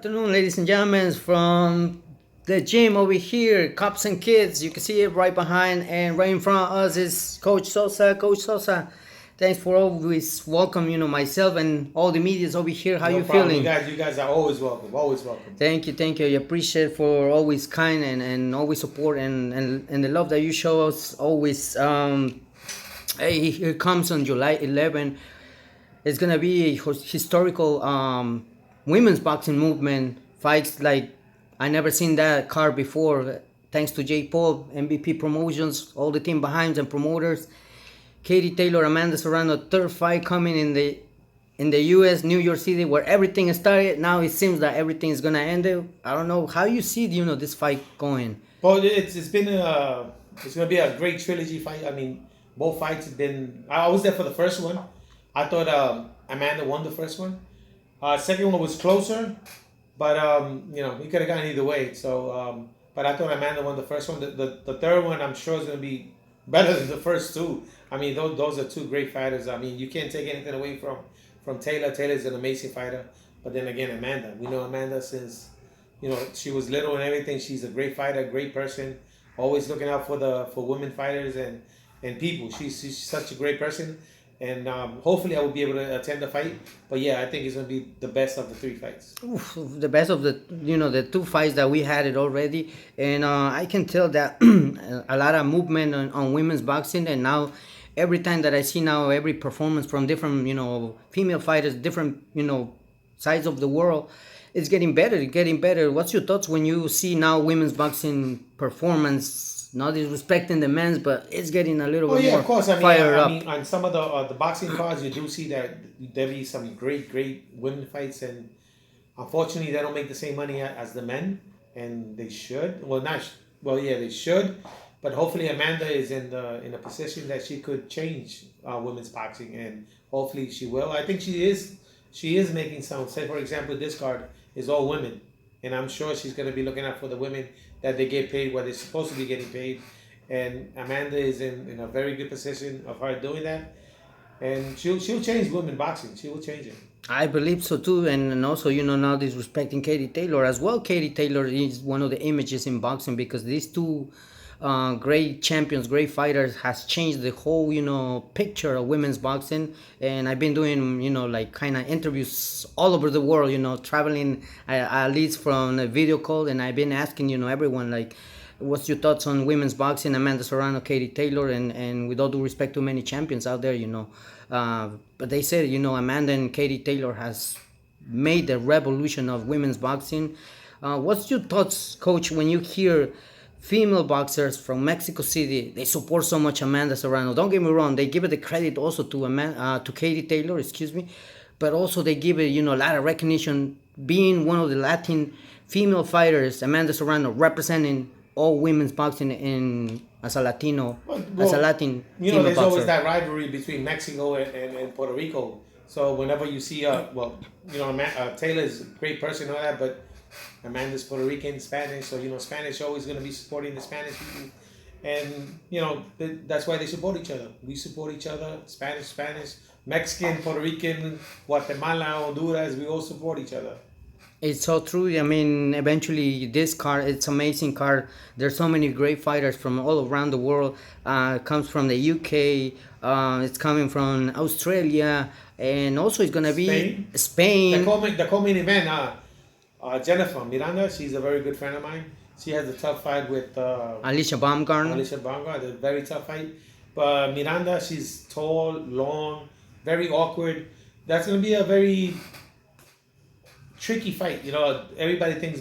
afternoon, ladies and gentlemen, from the gym over here, Cops and Kids. You can see it right behind and right in front of us is Coach Sosa. Coach Sosa, thanks for always welcome, myself and all the medias over here. How No you problem. feeling? You guys are always welcome. Always welcome. Thank you. I appreciate for always kind and always support and the love that you show us always. Hey, here comes on July 11. It's gonna be a historical women's boxing movement. Fights like I never seen that card before. Thanks to Jay Paul, MVP Promotions, all the team behind and promoters. Katie Taylor, Amanda Serrano, third fight coming in the U.S. New York City, where everything started. Now it seems that everything is gonna end. I don't know how you see this fight going. Well, it's gonna be a great trilogy fight. I mean, both fights have been. I was there for the first one. I thought Amanda won the first one. Second one was closer, but we could have gone either way. So, but I thought Amanda won the first one. The third one, I'm sure, is going to be better than the first two. I mean, those are two great fighters. I mean, you can't take anything away from Taylor. Taylor's an amazing fighter. But then again, Amanda. We know Amanda since she was little and everything. She's a great fighter, great person. Always looking out for women fighters and people. She's such a great person. And hopefully I will be able to attend the fight. But yeah, I think it's going to be the best of the three fights. Oof, the best of the two fights that we had it already. And I can tell that a lot of movement on women's boxing. And now every time that I see now every performance from different, female fighters, different, sides of the world, it's getting better. What's your thoughts when you see now women's boxing performance? Not disrespecting the men's, but it's getting a little bit more of course. fired up. I mean, on some of the boxing cards, you do see that there be some great women fights, and unfortunately, they don't make the same money as the men, and they should. Well, not well, yeah, they should, but hopefully, Amanda is in a position that she could change women's boxing, and hopefully, she will. I think she is. She is making some. Say, for example, this card is all women. And I'm sure she's going to be looking out for the women that they get paid what they're supposed to be getting paid. And Amanda is in a very good position of her doing that. And she'll change women boxing. She will change it. I believe so too. And also, now disrespecting Katie Taylor as well. Katie Taylor is one of the images in boxing because these two great champions, great fighters has changed the whole, picture of women's boxing. And I've been doing, like kind of interviews all over the world, traveling at least from a video call. And I've been asking, everyone like, what's your thoughts on women's boxing? Amanda Serrano, Katie Taylor, and with all due respect to many champions out there, but they said, Amanda and Katie Taylor has made the revolution of women's boxing. What's your thoughts, Coach, when you hear female boxers from Mexico City, they support so much Amanda Serrano? Don't get me wrong, they give it the credit also to Katie Taylor, but also they give it, a lot of recognition being one of the Latin female fighters, Amanda Serrano, representing all women's boxing as a Latino, as a Latin female there's boxer. always that rivalry between Mexico and Puerto Rico. So whenever you see, Taylor's a great person and all that, but Amanda's Puerto Rican, Spanish, so Spanish always going to be supporting the Spanish people, and that's why they support each other. We support each other, Spanish, Mexican, Puerto Rican, Guatemala, Honduras. We all support each other. It's so true. I mean, eventually, this card, it's amazing card. There's so many great fighters from all around the world. Comes from the UK. It's coming from Australia, and also it's gonna be Spain. The co-main event. Jeniffer Miranda, she's a very good friend of mine. She has a tough fight with Alycia Baumgardner. A very tough fight. But Miranda, she's tall, long, very awkward. That's going to be a very tricky fight. Everybody thinks,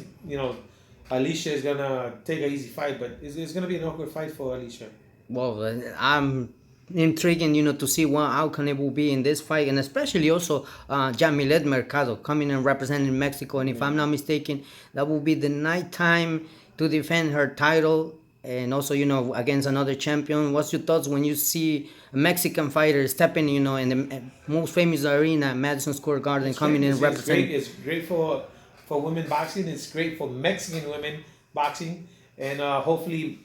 Alycia is going to take an easy fight, but it's going to be an awkward fight for Alycia. Well, I'm intriguing, to see what outcome it will be in this fight, and especially also Yamileth Mercado coming and representing Mexico. And if I'm not mistaken, that will be the night time to defend her title, and also against another champion. What's your thoughts when you see a Mexican fighter stepping, in the most famous arena, Madison Square Garden, coming in and representing? It's great for women boxing. It's great for Mexican women boxing, and hopefully,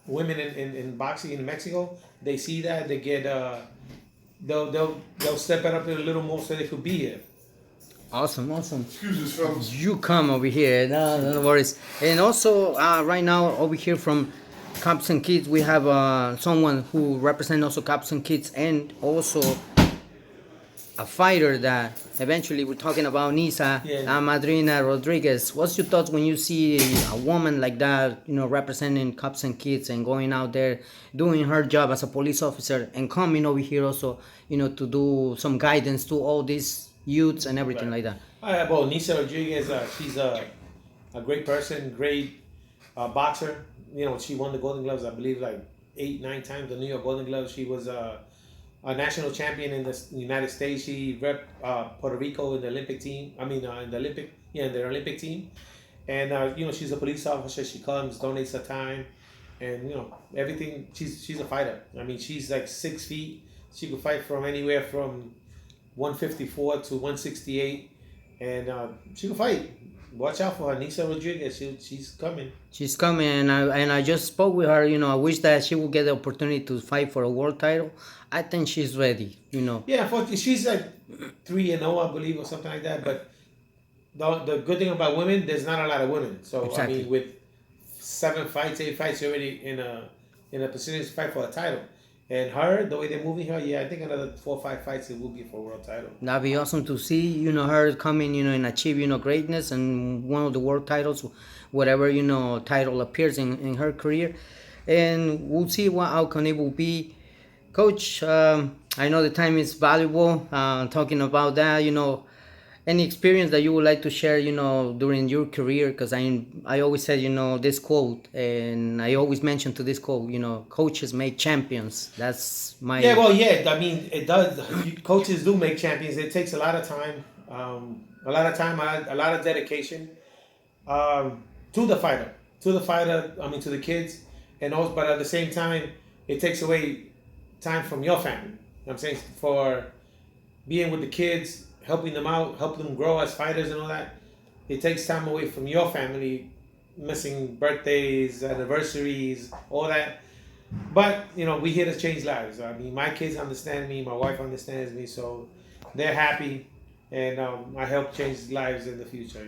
women in boxing in Mexico, they see that, they get they'll step it up a little more so they could be here. Awesome, awesome. Excuse us, fellas. You come over here. No worries. And also, right now over here from Cops and Kids, we have someone who represents also Cops and Kids, and also a fighter that eventually we're talking about, Nisa, Yeah. Madrina Rodriguez. What's your thoughts when you see a woman like that, representing Cops and Kids and going out there doing her job as a police officer and coming over here also, to do some guidance to all these youths and everything like that? Well, Nisa Rodriguez, she's a great person, great boxer. She won the Golden Gloves, I believe, like 8, 9 times. The New York Golden Gloves. She was a national champion in the United States. She rep Puerto Rico in the Olympic team. In their Olympic team. And she's a police officer. She comes, donates her time, and everything. She's a fighter. I mean, she's like 6 feet. She could fight from anywhere from 154 to 168, and she can fight. Watch out for her, Nisa Rodriguez. She's coming. She's coming, and I just spoke with her. I wish that she would get the opportunity to fight for a world title. I think she's ready. Yeah, unfortunately, she's like 3-0, I believe, or something like that. But the good thing about women, there's not a lot of women. So Exactly. I mean, with 7 fights, 8 fights, you're already in a position to fight for a title. And her, the way they're moving her, I think another 4 or 5 fights it will be for a world title. That'd be awesome to see, her coming, and achieve, greatness and one of the world titles, whatever, title appears in her career. And we'll see what outcome it will be. Coach, I know the time is valuable, talking about that, any experience that you would like to share, during your career? Because I always said, this quote, and I always mention to this quote, coaches make champions. That's my... Yeah, well, I mean, it does. Coaches do make champions. It takes a lot of time, a lot of dedication to the fighter. I mean, to the kids, and also, but at the same time, it takes away time from your family. I'm saying, for being with the kids, helping them out, helping them grow as fighters and all that. It takes time away from your family, missing birthdays, anniversaries, all that. But we're here to change lives. I mean, my kids understand me, my wife understands me, so they're happy, and I help change lives in the future.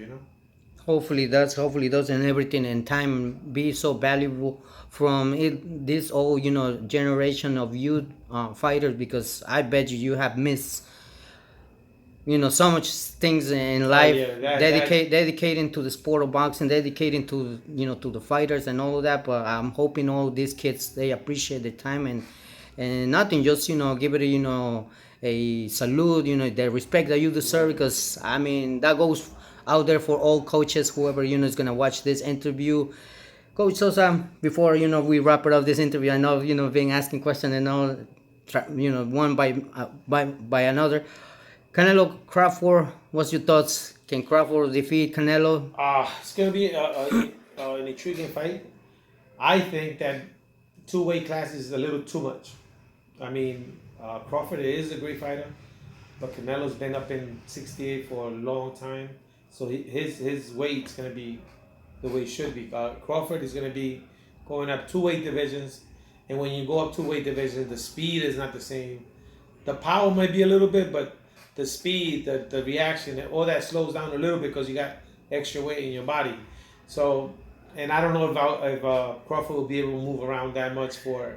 Hopefully does, and everything, and time be so valuable from it, this whole generation of youth fighters, because I bet you have missed so much things in life, dedicating to the sport of boxing, dedicating to to the fighters and all of that. But I'm hoping all these kids, they appreciate the time, and nothing, just give it a salute, the respect that you deserve, because I mean that goes out there for all coaches, whoever is gonna watch this interview. Coach Sosa, before we wrap it up this interview, I know being asking questions and all, one by another. Canelo Crawford, what's your thoughts? Can Crawford defeat Canelo? It's gonna be an intriguing fight. I think that 2 weight classes is a little too much. I mean, Crawford is a great fighter, but Canelo's been up in 68 for a long time, so his weight's gonna be the way it should be. Crawford is gonna be going up 2 weight divisions, and when you go up 2 weight divisions, the speed is not the same. The power might be a little bit, but the speed, the reaction, all that slows down a little bit because you got extra weight in your body. So, and I don't know if Crawford will be able to move around that much for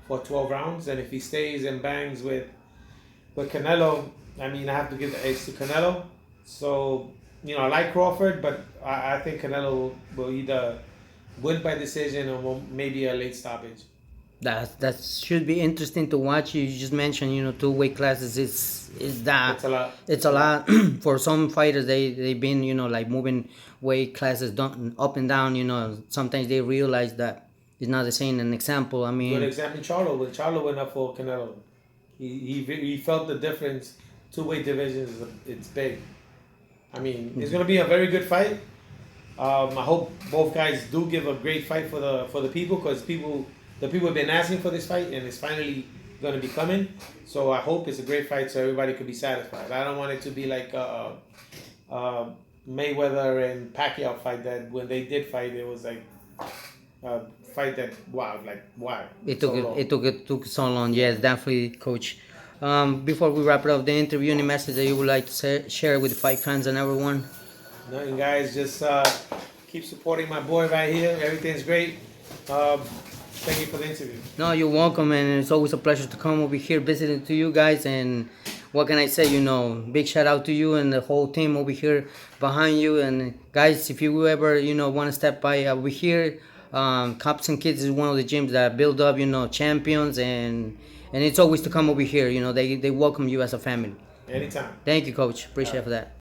12 rounds. And if he stays and bangs with Canelo, I mean, I have to give the edge to Canelo. So, I like Crawford, but I think Canelo will either win by decision or maybe a late stoppage. That should be interesting to watch. You just mentioned 2 weight classes. It's a lot. It's a lot for some fighters. They've been like moving weight classes up and down. Sometimes they realize that it's not the same. An example, I mean, good example, Charlo. When Charlo went up for Canelo, he felt the difference. 2 weight divisions, it's big. I mean, it's gonna be a very good fight. I hope both guys do give a great fight for the people, because the people have been asking for this fight, and it's finally going to be coming. So I hope it's a great fight, so everybody could be satisfied. I don't want it to be like Mayweather and Pacquiao fight, that when they did fight, it was like a fight that wow. It took so long. Yes, definitely, Coach. Before we wrap it up the interview, any message that you would like to share with the fight fans and everyone? Nothing, guys. Just keep supporting my boy right here. Everything's great. Thank you for the interview. No, you're welcome, and it's always a pleasure to come over here visiting to you guys. And what can I say? Big shout out to you and the whole team over here behind you. And guys, if you ever want to step by over here, Cops and Kids is one of the gyms that build up champions, and it's always to come over here. They welcome you as a family. Anytime. Thank you, Coach. Appreciate it for that.